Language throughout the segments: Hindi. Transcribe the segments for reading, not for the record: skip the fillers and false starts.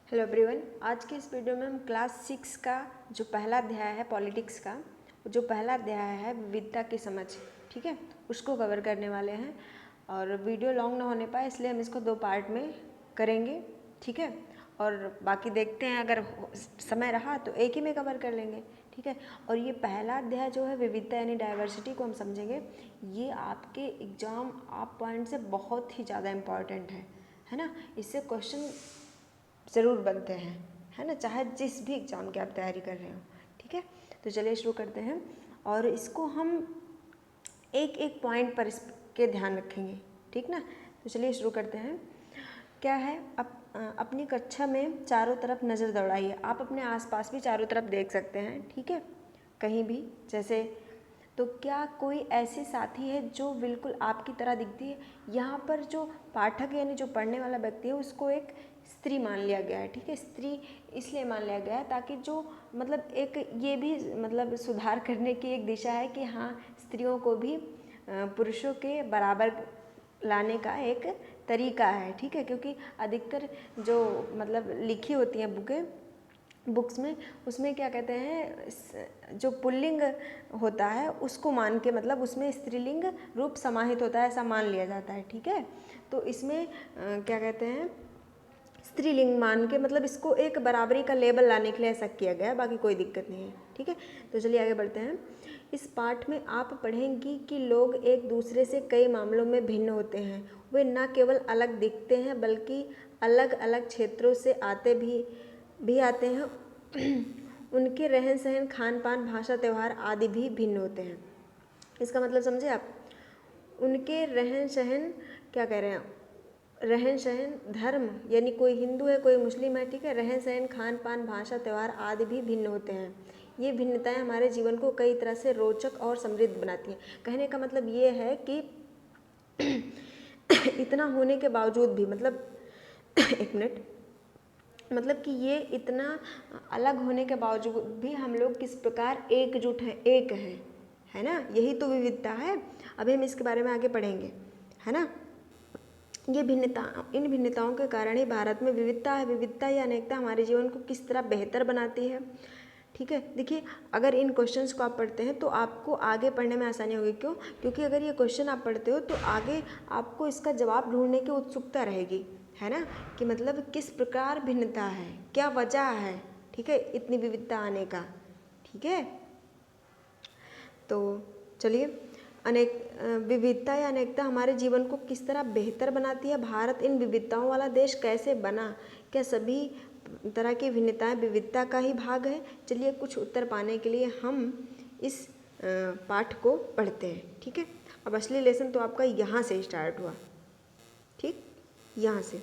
Hello everyone. आज के इस वीडियो में हम क्लास 6 का जो पहला अध्याय है पॉलिटिक्स का, जो पहला अध्याय है विविधता की समझ, ठीक है, उसको कवर करने वाले हैं। और वीडियो लॉन्ग ना होने पाए इसलिए हम इसको 2 पार्ट में करेंगे, ठीक है। और बाकी देखते हैं, अगर समय रहा तो एक ही में कवर कर लेंगे, ठीक है। और ये पहला अध्याय जो है विविधता यानी डाइवर्सिटी को हम समझेंगे। ये आपके एग्ज़ाम आप पॉइंट से बहुत ही ज़्यादा इम्पॉर्टेंट है ना। इससे क्वेश्चन ज़रूर बनते हैं, है ना, चाहे जिस भी एग्ज़ाम की आप तैयारी कर रहे हो, ठीक है। तो चलिए शुरू करते हैं और इसको हम एक एक पॉइंट पर इसके ध्यान रखेंगे, ठीक ना। तो चलिए शुरू करते हैं। क्या है, अपनी कक्षा में चारों तरफ नज़र दौड़ाइए। आप अपने आसपास भी चारों तरफ देख सकते हैं, ठीक है, कहीं भी। जैसे तो क्या कोई ऐसी साथी है जो बिल्कुल आपकी तरह दिखती है। यहाँ पर जो पाठक यानी जो पढ़ने वाला व्यक्ति है उसको एक स्त्री मान लिया गया है, ठीक है। स्त्री इसलिए मान लिया गया है ताकि जो मतलब एक ये भी मतलब सुधार करने की एक दिशा है कि हाँ, स्त्रियों को भी पुरुषों के बराबर लाने का एक तरीका है, ठीक है। क्योंकि अधिकतर जो मतलब लिखी होती हैं बुक्स में, उसमें क्या कहते हैं, जो पुल्लिंग होता है उसको मान के मतलब उसमें स्त्रीलिंग रूप समाहित होता है, ऐसा मान लिया जाता है, ठीक है। तो इसमें क्या कहते हैं, स्त्रीलिंग मान के मतलब इसको एक बराबरी का लेबल लाने के लिए ऐसा किया गया है, बाकी कोई दिक्कत नहीं है, ठीक है। तो चलिए आगे बढ़ते हैं। इस पाठ में आप पढ़ेंगी कि लोग एक दूसरे से कई मामलों में भिन्न होते हैं। वे न केवल अलग दिखते हैं बल्कि अलग अलग क्षेत्रों से भी आते हैं। उनके रहन सहन, खान पान, भाषा, त्यौहार आदि भी भिन्न होते हैं। इसका मतलब समझे आप। उनके रहन सहन, क्या कह रहे हैं, रहन सहन, धर्म यानी कोई हिंदू है कोई मुस्लिम है, ठीक है, रहन सहन, खान पान, भाषा, त्यौहार आदि भी भिन्न होते हैं। ये भिन्नताएं हमारे जीवन को कई तरह से रोचक और समृद्ध बनाती हैं। कहने का मतलब ये है कि इतना होने के बावजूद भी मतलब एक मिनट, मतलब कि ये इतना अलग होने के बावजूद भी हम लोग किस प्रकार एकजुट हैं, एक हैं, है ना। यही तो विविधता है। अभी हम इसके बारे में आगे पढ़ेंगे, है ना। इन भिन्नताओं के कारण ही भारत में विविधता है। विविधता या अनेकता हमारे जीवन को किस तरह बेहतर बनाती है, ठीक है। देखिए, अगर इन क्वेश्चंस को आप पढ़ते हैं तो आपको आगे पढ़ने में आसानी होगी। क्यों? क्योंकि अगर ये क्वेश्चन आप पढ़ते हो तो आगे आपको इसका जवाब ढूंढने की उत्सुकता रहेगी, है ना, कि मतलब किस प्रकार भिन्नता है, क्या वजह है, ठीक है, इतनी विविधता आने का, ठीक है। तो चलिए, विविधता या अनेकता हमारे जीवन को किस तरह बेहतर बनाती है। भारत इन विविधताओं वाला देश कैसे बना? क्या सभी तरह की भिन्नताएं विविधता का ही भाग है? चलिए, कुछ उत्तर पाने के लिए हम इस पाठ को पढ़ते हैं, ठीक है। अब असली लेसन तो आपका यहाँ से स्टार्ट हुआ, ठीक, यहाँ से।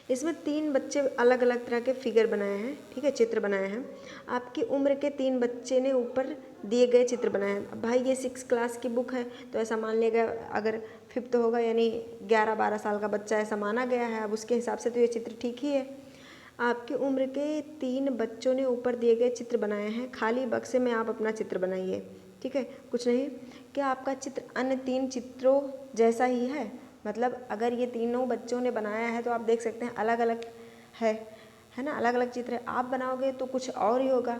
इसमें 3 बच्चे अलग अलग तरह के फिगर बनाए हैं, ठीक है, चित्र बनाए हैं। आपकी उम्र के 3 बच्चे ने ऊपर दिए गए चित्र बनाए हैं। अब भाई ये 6 क्लास की बुक है तो ऐसा मान लिया गया, अगर 5th होगा यानी 11-12 साल का बच्चा ऐसा माना गया है। अब उसके हिसाब से तो ये चित्र ठीक ही है। आपकी उम्र के 3 बच्चों ने ऊपर दिए गए चित्र बनाए हैं। खाली बक्से में आप अपना चित्र बनाइए, ठीक है, कुछ नहीं। क्या आपका चित्र अन्य 3 चित्रों जैसा ही है? मतलब अगर ये तीनों बच्चों ने बनाया है तो आप देख सकते हैं अलग अलग है ना, अलग अलग चित्र है। आप बनाओगे तो कुछ और ही होगा।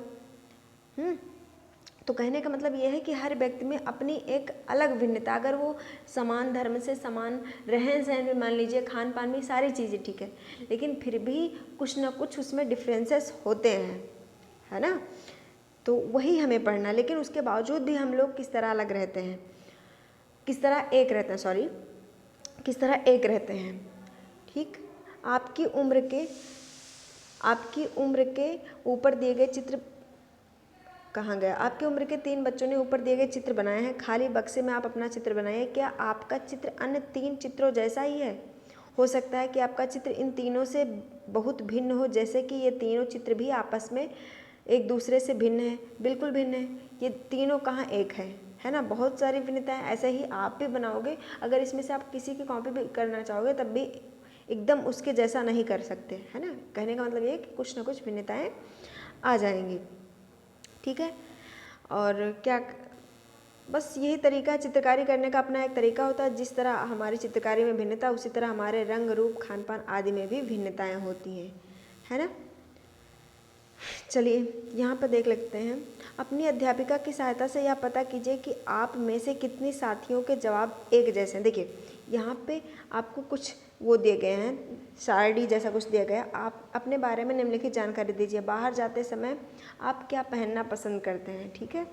तो कहने का मतलब ये है कि हर व्यक्ति में अपनी एक अलग भिन्नता, अगर वो समान धर्म से, समान रहन सहन में, मान लीजिए खान पान में, सारी चीज़ें ठीक है, लेकिन फिर भी कुछ ना कुछ उसमें डिफरेंसेस होते हैं, है ना। तो वही हमें पढ़ना, लेकिन उसके बावजूद भी हम लोग किस तरह अलग रहते हैं, किस तरह एक रहते हैं, सॉरी, किस तरह एक रहते हैं, ठीक। आपकी उम्र के ऊपर दिए गए चित्र कहाँ गया? आपकी उम्र के 3 बच्चों ने ऊपर दिए गए चित्र बनाए हैं। खाली बक्से में आप अपना चित्र बनाइए। क्या आपका चित्र अन्य 3 चित्रों जैसा ही है? हो सकता है कि आपका चित्र इन तीनों से बहुत भिन्न हो, जैसे कि ये तीनों चित्र भी आपस में एक दूसरे से भिन्न है, बिल्कुल भिन्न है। ये तीनों कहाँ एक है ना। बहुत सारी भिन्नताएं ऐसे ही आप भी बनाओगे। अगर इसमें से आप किसी की कॉपी भी करना चाहोगे तब भी एकदम उसके जैसा नहीं कर सकते, है ना। कहने का मतलब ये कि कुछ ना कुछ भिन्नताएं आ जाएंगी, ठीक है। और क्या, बस यही तरीका है चित्रकारी करने का। अपना एक तरीका होता है। जिस तरह हमारी चित्रकारी में भिन्नता, उसी तरह हमारे रंग, रूप, खान पान आदि में भी भिन्नताएं होती हैं, है ना। चलिए यहाँ पर देख लेते हैं। अपनी अध्यापिका की सहायता से यह पता कीजिए कि आप में से कितनी साथियों के जवाब एक जैसे हैं। देखिए यहाँ पे आपको कुछ वो दिए गए हैं, सारणी जैसा कुछ दिया गया। आप अपने बारे में निम्नलिखित जानकारी दीजिए। बाहर जाते समय आप क्या पहनना पसंद करते हैं, ठीक है,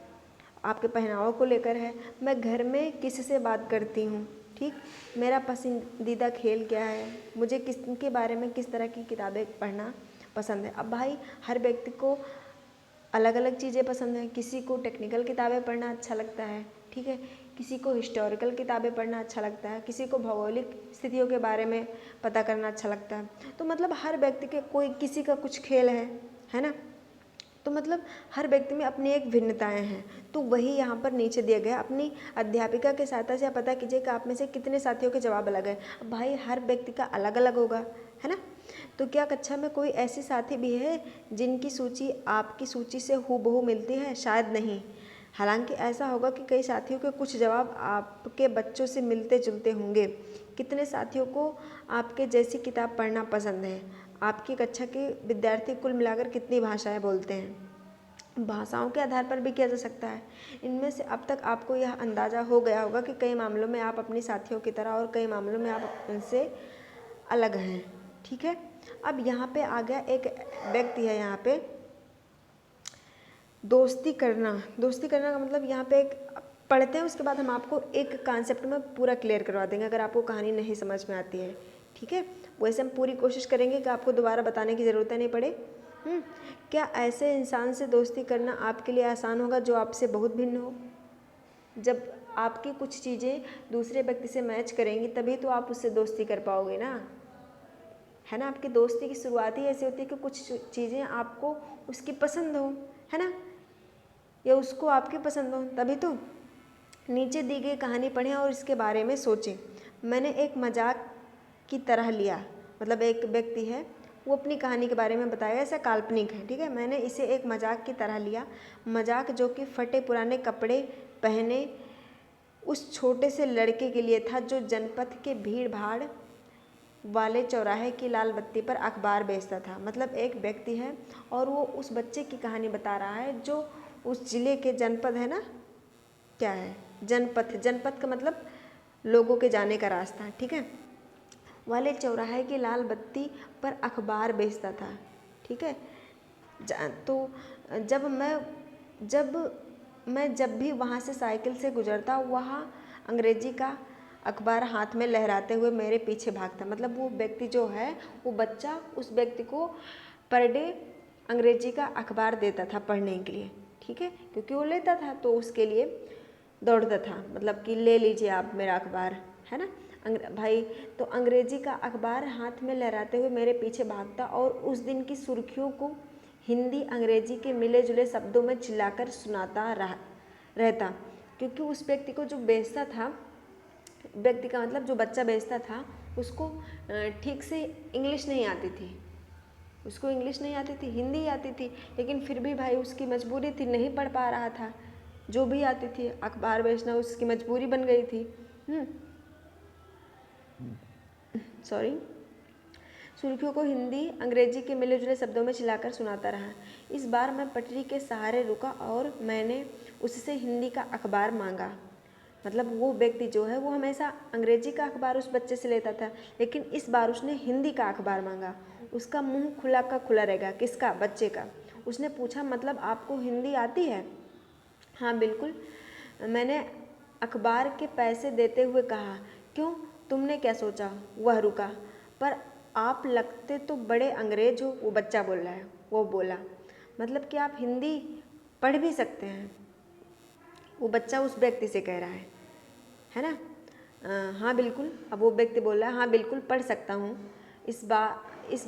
आपके पहनावों को लेकर है। मैं घर में किससे बात करती हूँ, ठीक, मेरा पसंदीदा खेल क्या है, मुझे किसके बारे में किस तरह की किताबें पढ़ना पसंद है। अब भाई हर व्यक्ति को अलग अलग चीज़ें पसंद हैं। किसी को टेक्निकल किताबें पढ़ना अच्छा लगता है, ठीक है, किसी को हिस्टोरिकल किताबें पढ़ना अच्छा लगता है, किसी को भौगोलिक स्थितियों के बारे में पता करना अच्छा लगता है। तो मतलब हर व्यक्ति के कोई किसी का कुछ खेल है ना। तो मतलब हर व्यक्ति में अपनी एक भिन्नताएं हैं। तो वही यहाँ पर नीचे दिया गया। अपनी अध्यापिका के सहायता से आप पता कीजिए कि आप में से कितने साथियों के जवाब अलग है। अब भाई हर व्यक्ति का अलग अलग होगा, है ना। तो क्या कक्षा में कोई ऐसी साथी भी है जिनकी सूची आपकी सूची से हूबहू मिलती है? शायद नहीं। हालांकि ऐसा होगा कि कई साथियों के कुछ जवाब आपके बच्चों से मिलते जुलते होंगे। कितने साथियों को आपके जैसी किताब पढ़ना पसंद है? आपकी कक्षा के विद्यार्थी कुल मिलाकर कितनी भाषाएं बोलते हैं? भाषाओं के आधार पर भी किया जा सकता है। इनमें से अब तक आपको यह अंदाज़ा हो गया होगा कि कई मामलों में आप अपनी साथियों की तरह और कई मामलों में आप उनसे अलग हैं, ठीक है। अब यहाँ पे आ गया एक व्यक्ति है, यहाँ पे दोस्ती करना। दोस्ती करना का मतलब यहाँ पे एक पढ़ते हैं, उसके बाद हम आपको एक कॉन्सेप्ट में पूरा क्लियर करवा देंगे अगर आपको कहानी नहीं समझ में आती है, ठीक है। वैसे हम पूरी कोशिश करेंगे कि आपको दोबारा बताने की ज़रूरत नहीं पड़े। क्या ऐसे इंसान से दोस्ती करना आपके लिए आसान होगा जो आपसे बहुत भिन्न हो? जब आपकी कुछ चीज़ें दूसरे व्यक्ति से मैच करेंगी तभी तो आप उससे दोस्ती कर पाओगे ना, है ना। आपकी दोस्ती की शुरुआत ही ऐसी होती है कि कुछ चीज़ें आपको उसकी पसंद हो, है ना, या उसको आपकी पसंद हो, तभी तो। नीचे दी गई कहानी पढ़ें और इसके बारे में सोचें। मैंने एक मजाक की तरह लिया, मतलब एक व्यक्ति है वो अपनी कहानी के बारे में बताएगा, ऐसा काल्पनिक है, ठीक है। मैंने इसे एक मजाक की तरह लिया, मजाक जो कि फटे पुराने कपड़े पहने उस छोटे से लड़के के लिए था जो जनपद के भीड़ भाड़ वाले चौराहे की लाल बत्ती पर अखबार बेचता था। मतलब एक व्यक्ति है और वो उस बच्चे की कहानी बता रहा है जो उस जिले के, जनपद है ना, क्या है, जनपद, जनपद का मतलब लोगों के जाने का रास्ता, ठीक है, वाले चौराहे की लाल बत्ती पर अखबार बेचता था, ठीक है। तो जब भी वहाँ से साइकिल से गुजरता वहाँ अंग्रेजी का अखबार हाथ में लहराते हुए मेरे पीछे भागता। मतलब वो व्यक्ति जो है, वो बच्चा उस व्यक्ति को पर डे अंग्रेजी का अखबार देता था पढ़ने के लिए, ठीक है, क्योंकि वो लेता था तो उसके लिए दौड़ता था, मतलब कि ले लीजिए आप मेरा अखबार, है ना। भाई तो अंग्रेजी का अखबार हाथ में लहराते हुए मेरे पीछे भागता और उस दिन की सुर्खियों को हिंदी अंग्रेजी के मिले जुले शब्दों में चिल्लाकर सुनाता रहता। क्योंकि उस व्यक्ति को जो बेचता था, व्यक्ति का मतलब जो बच्चा बेचता था, उसको ठीक से इंग्लिश नहीं आती थी, उसको इंग्लिश नहीं आती थी, हिंदी आती थी, लेकिन फिर भी भाई उसकी मजबूरी थी, नहीं पढ़ पा रहा था। जो भी आती थी अखबार बेचना उसकी मजबूरी बन गई थी। सॉरी। सुर्खियों को हिंदी अंग्रेजी के मिले जुले शब्दों में चिल्लाकर सुनाता रहा। इस बार मैं पटरी के सहारे रुका और मैंने उससे हिंदी का अखबार मांगा। मतलब वो व्यक्ति जो है वो हमेशा अंग्रेजी का अखबार उस बच्चे से लेता था, लेकिन इस बार उसने हिंदी का अखबार मांगा। उसका मुंह खुला का खुला रहेगा। किसका? बच्चे का। उसने पूछा, मतलब आपको हिंदी आती है? हाँ बिल्कुल, मैंने अखबार के पैसे देते हुए कहा। क्यों, तुमने क्या सोचा? वह रुका। पर आप लगते तो बड़े अंग्रेज हो, वो बच्चा बोल रहा है। वो बोला, मतलब कि आप हिंदी पढ़ भी सकते हैं? वो बच्चा उस व्यक्ति से कह रहा है ना। हाँ बिल्कुल। अब वो व्यक्ति बोल रहा है, हाँ बिल्कुल पढ़ सकता हूँ। इस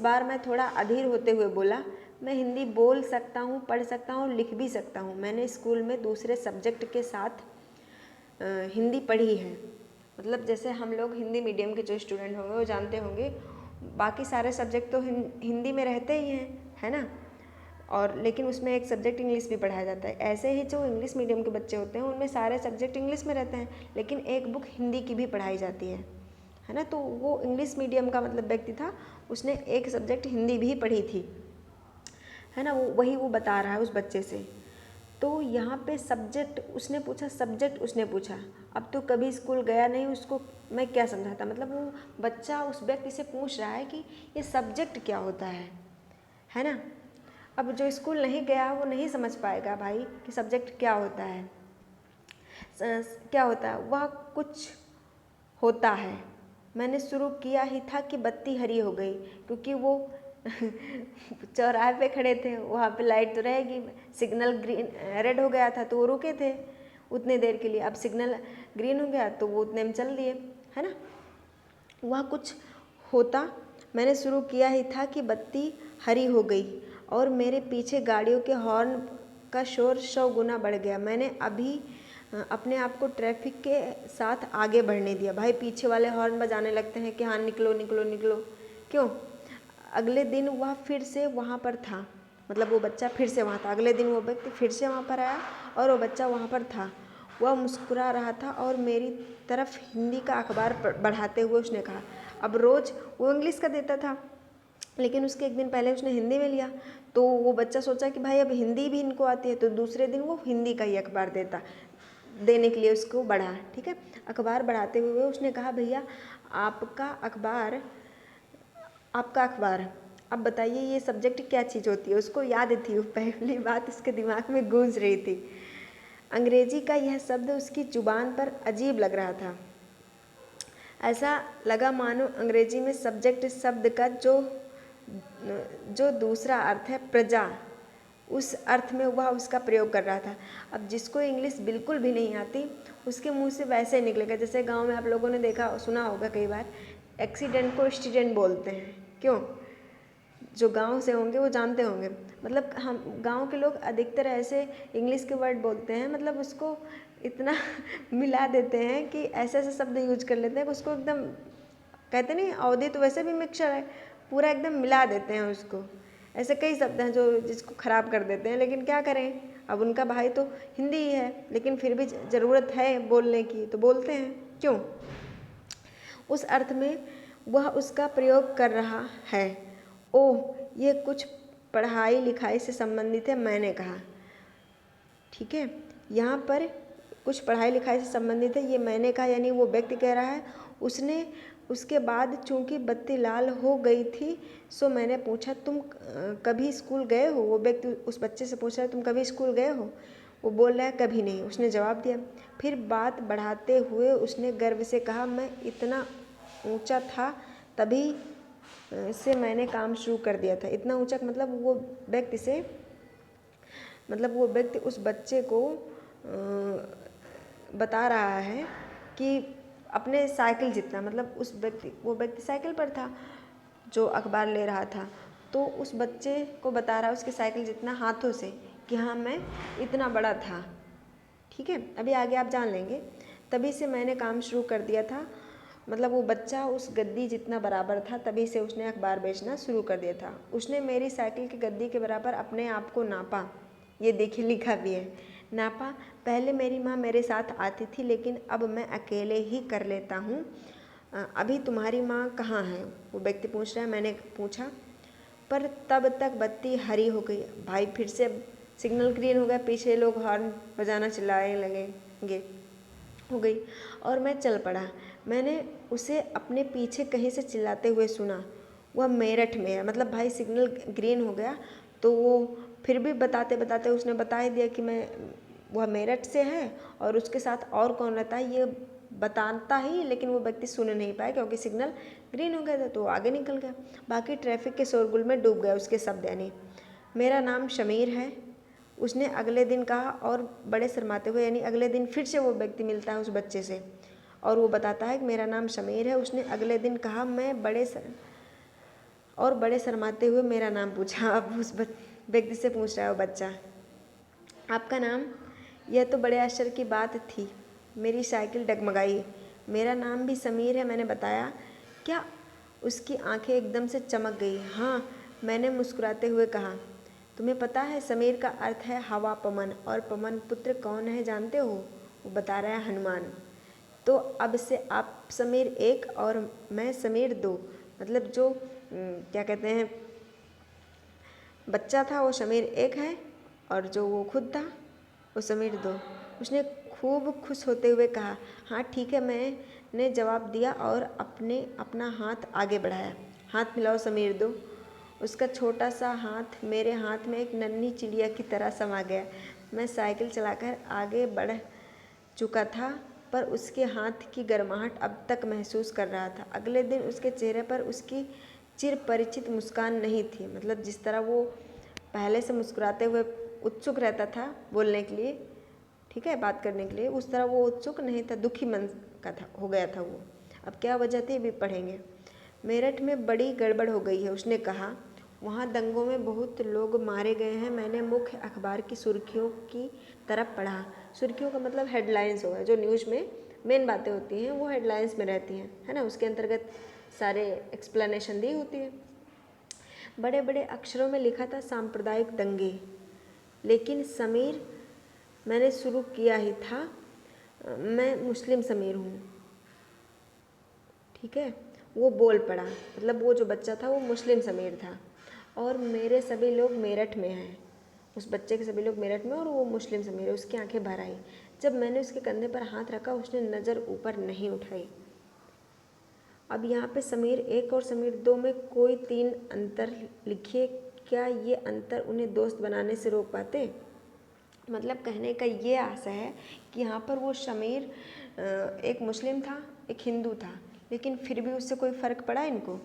बार मैं थोड़ा अधीर होते हुए बोला, मैं हिंदी बोल सकता हूँ, पढ़ सकता हूँ, लिख भी सकता हूँ। मैंने स्कूल में दूसरे सब्जेक्ट के साथ हिंदी पढ़ी है। मतलब जैसे हम लोग हिंदी मीडियम के जो स्टूडेंट होंगे वो जानते होंगे, बाकी सारे सब्जेक्ट तो हिंदी में रहते ही हैं, है ना, और लेकिन उसमें एक सब्जेक्ट इंग्लिश भी पढ़ाया जाता है। ऐसे ही जो इंग्लिश मीडियम के बच्चे होते हैं उनमें सारे सब्जेक्ट इंग्लिश में रहते हैं, लेकिन एक बुक हिंदी की भी पढ़ाई जाती है ना। तो वो इंग्लिश मीडियम का मतलब व्यक्ति था, उसने एक सब्जेक्ट हिंदी भी पढ़ी थी, है ना, वो बता रहा है उस बच्चे से। तो यहाँ पे सब्जेक्ट उसने पूछा, अब तो कभी स्कूल गया नहीं, उसको मैं क्या समझाता। मतलब वो बच्चा उस व्यक्ति से पूछ रहा है कि ये सब्जेक्ट क्या होता है ना। अब जो स्कूल नहीं गया वो नहीं समझ पाएगा भाई कि सब्जेक्ट क्या होता है। वह कुछ होता है। मैंने शुरू किया ही था कि बत्ती हरी हो गई, क्योंकि वो चौराहे पे खड़े थे, वहाँ पे लाइट तो रहेगी, सिग्नल रेड हो गया था तो वो रुके थे उतने देर के लिए। अब सिग्नल ग्रीन हो गया तो वो उतने में चल दिए, है ना। वह कुछ होता, मैंने शुरू किया ही था कि बत्ती हरी हो गई और मेरे पीछे गाड़ियों के हॉर्न का शोर 100 गुना बढ़ गया। मैंने अभी अपने आप को ट्रैफिक के साथ आगे बढ़ने दिया। भाई पीछे वाले हॉर्न बजाने लगते हैं कि हाँ निकलो निकलो निकलो, क्यों। अगले दिन वह फिर से वहाँ पर था, मतलब वो बच्चा फिर से वहाँ था। अगले दिन वो व्यक्ति फिर से वहाँ पर आया और वो बच्चा वहाँ पर था। वह मुस्कुरा रहा था और मेरी तरफ हिंदी का अखबार बढ़ाते हुए उसने कहा। अब रोज़ वो इंग्लिश का देता था, लेकिन उसके एक दिन पहले उसने हिंदी में लिया, तो वो बच्चा सोचा कि भाई अब हिंदी भी इनको आती है, तो दूसरे दिन वो हिंदी का ही अखबार देने के लिए उसको बढ़ा। ठीक है, अखबार बढ़ाते हुए उसने कहा, भैया आपका अखबार अब बताइए ये सब्जेक्ट क्या चीज़ होती है। उसको याद थी, वो पहली बात उसके दिमाग में गूंज रही थी। अंग्रेजी का यह शब्द उसकी जुबान पर अजीब लग रहा था। ऐसा लगा मानो अंग्रेजी में सब्जेक्ट शब्द का जो दूसरा अर्थ है प्रजा, उस अर्थ में वह उसका प्रयोग कर रहा था। अब जिसको इंग्लिश बिल्कुल भी नहीं आती उसके मुंह से वैसे निकलेगा, जैसे गांव में आप लोगों ने देखा सुना होगा कई बार, एक्सीडेंट को स्टूडेंट बोलते हैं। क्यों, जो गांव से होंगे वो जानते होंगे। मतलब हम गांव के लोग अधिकतर ऐसे इंग्लिश के वर्ड बोलते हैं, मतलब उसको इतना मिला देते हैं कि ऐसे ऐसे शब्द यूज कर लेते हैं कि उसको एकदम, कहते नहीं अवधि तो वैसे भी मिक्सचर है, पूरा एकदम मिला देते हैं उसको। ऐसे कई शब्द हैं जो जिसको ख़राब कर देते हैं, लेकिन क्या करें, अब उनका भाई तो हिंदी ही है, लेकिन फिर भी ज़रूरत है बोलने की तो बोलते हैं। क्यों, उस अर्थ में वह उसका प्रयोग कर रहा है। ओह, ये कुछ पढ़ाई लिखाई से संबंधित है, मैंने कहा। ठीक है, यहाँ पर कुछ पढ़ाई लिखाई से संबंधित है, ये मैंने कहा, यानी वो व्यक्ति कह रहा है। उसके बाद चूंकि बत्ती लाल हो गई थी, सो मैंने पूछा, तुम कभी स्कूल गए हो। वो व्यक्ति उस बच्चे से पूछ रहा है, तुम कभी स्कूल गए हो। वो बोल रहा है, कभी नहीं। उसने जवाब दिया। फिर बात बढ़ाते हुए उसने गर्व से कहा, मैं इतना ऊंचा था तभी से मैंने काम शुरू कर दिया था। इतना ऊंचा मतलब वो व्यक्ति उस बच्चे को बता रहा है कि अपने साइकिल जितना, मतलब वो व्यक्ति साइकिल पर था जो अखबार ले रहा था, तो उस बच्चे को बता रहा है उसके साइकिल जितना हाथों से कि हाँ मैं इतना बड़ा था। ठीक है, अभी आगे आप जान लेंगे। तभी से मैंने काम शुरू कर दिया था, मतलब वो बच्चा उस गद्दी जितना बराबर था, तभी से उसने अखबार बेचना शुरू कर दिया था। उसने मेरी साइकिल की गद्दी के बराबर अपने आप को नापा, ये देखिए लिखा भी है, नापा। पहले मेरी माँ मेरे साथ आती थी, लेकिन अब मैं अकेले ही कर लेता हूँ। अभी तुम्हारी माँ कहाँ है, वो व्यक्ति पूछ रहा है। मैंने पूछा, पर तब तक बत्ती हरी हो गई। भाई फिर से सिग्नल ग्रीन हो गया, पीछे लोग हॉर्न बजाना चिल्लाने लगेंगे हो गई और मैं चल पड़ा। मैंने उसे अपने पीछे कहीं से चिल्लाते हुए सुना। वह मेरठ में है। मतलब भाई सिग्नल ग्रीन हो गया तो वो फिर भी बताते बताते उसने बता ही दिया कि वह मेरठ से है और उसके साथ और कौन रहता है ये बताता ही, लेकिन वो व्यक्ति सुन नहीं पाया क्योंकि सिग्नल ग्रीन हो गया था, तो आगे निकल गया। बाकी ट्रैफिक के शोरगुल में डूब गया उसके शब्द। यानी मेरा नाम शमीर है, उसने अगले दिन कहा और बड़े शर्माते हुए। यानी अगले दिन फिर से वो व्यक्ति मिलता है उस बच्चे से और वो बताता है कि मेरा नाम शमीर है। उसने अगले दिन कहा, मैं बड़े शर्माते हुए मेरा नाम पूछा। अब उस व्यक्ति से पूछ रहा है वो बच्चा, आपका नाम। यह तो बड़े आश्चर्य की बात थी। मेरी साइकिल डगमगाई। मेरा नाम भी समीर है, मैंने बताया। क्या? उसकी आंखें एकदम से चमक गई। हाँ, मैंने मुस्कुराते हुए कहा। तुम्हें पता है समीर का अर्थ है हवा, पवन, और पवन पुत्र कौन है जानते हो? वो बता रहा है, हनुमान। तो अब से आप समीर 1 और मैं समीर 2, मतलब जो क्या कहते हैं, बच्चा था वो समीर एक है और जो वो खुद था वो समीर दो। उसने खूब खुश होते हुए कहा, हाँ ठीक है, मैंने जवाब दिया और अपना हाथ आगे बढ़ाया। हाथ मिलाओ समीर दो। उसका छोटा सा हाथ मेरे हाथ में एक नन्ही चिड़िया की तरह समा गया। मैं साइकिल चलाकर आगे बढ़ चुका था पर उसके हाथ की गर्माहट अब तक महसूस कर रहा था। अगले दिन उसके चेहरे पर उसकी चिर परिचित मुस्कान नहीं थी। मतलब जिस तरह वो पहले से मुस्कुराते हुए उत्सुक रहता था बोलने के लिए, ठीक है, बात करने के लिए, उस तरह वो उत्सुक नहीं था, दुखी मन का था, हो गया था वो। अब क्या वजह थी भी पढ़ेंगे। मेरठ में बड़ी गड़बड़ हो गई है, उसने कहा। वहाँ दंगों में बहुत लोग मारे गए हैं। मैंने मुख्य अखबार की सुर्खियों की तरफ पढ़ा। सुर्खियों का मतलब हेडलाइंस हो गया, जो न्यूज़ में मेन बातें होती हैं वो हेडलाइंस में रहती हैं, है ना, उसके अंतर्गत सारे एक्सप्लेनेशन दी होती है। बड़े बड़े अक्षरों में लिखा था सांप्रदायिक दंगे। लेकिन समीर, मैंने शुरू किया ही था, मैं मुस्लिम समीर हूँ, ठीक है। वो बोल पड़ा, मतलब वो जो बच्चा था वो मुस्लिम समीर था और मेरे सभी लोग मेरठ में हैं। उस बच्चे के सभी लोग मेरठ में और वो मुस्लिम समीर है। उसकी आंखें भर आई जब मैंने उसके कंधे पर हाथ रखा। उसने नज़र ऊपर नहीं उठाई। अब यहाँ पे समीर एक और समीर दो में कोई 3 अंतर लिखिए। क्या ये अंतर उन्हें दोस्त बनाने से रोक पाते? मतलब कहने का ये आशा है कि यहाँ पर वो समीर एक मुस्लिम था, एक हिंदू था, लेकिन फिर भी उससे कोई फ़र्क पड़ा इनको?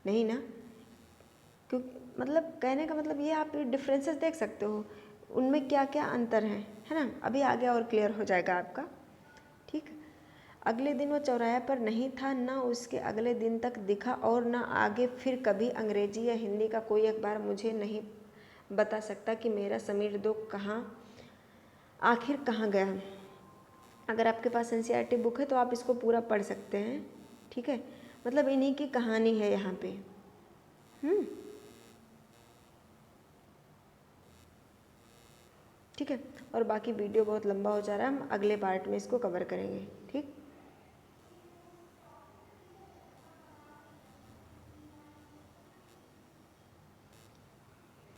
नहीं ना। क्यों, मतलब कहने का मतलब ये, आप डिफरेंसेस देख सकते हो उनमें क्या क्या अंतर है ना। अभी आगे और क्लियर हो जाएगा आपका, ठीक। अगले दिन वो चौराहे पर नहीं था, ना उसके अगले दिन तक दिखा और ना आगे फिर कभी। अंग्रेजी या हिंदी का कोई अखबार मुझे नहीं बता सकता कि मेरा समीर दो आखिर कहाँ गया। अगर आपके पास एनसीईआरटी बुक है तो आप इसको पूरा पढ़ सकते हैं, ठीक है। मतलब इन्हीं की कहानी है यहाँ पे। ठीक है, और बाकी वीडियो बहुत लंबा हो जा रहा है, हम अगले पार्ट में इसको कवर करेंगे, ठीक।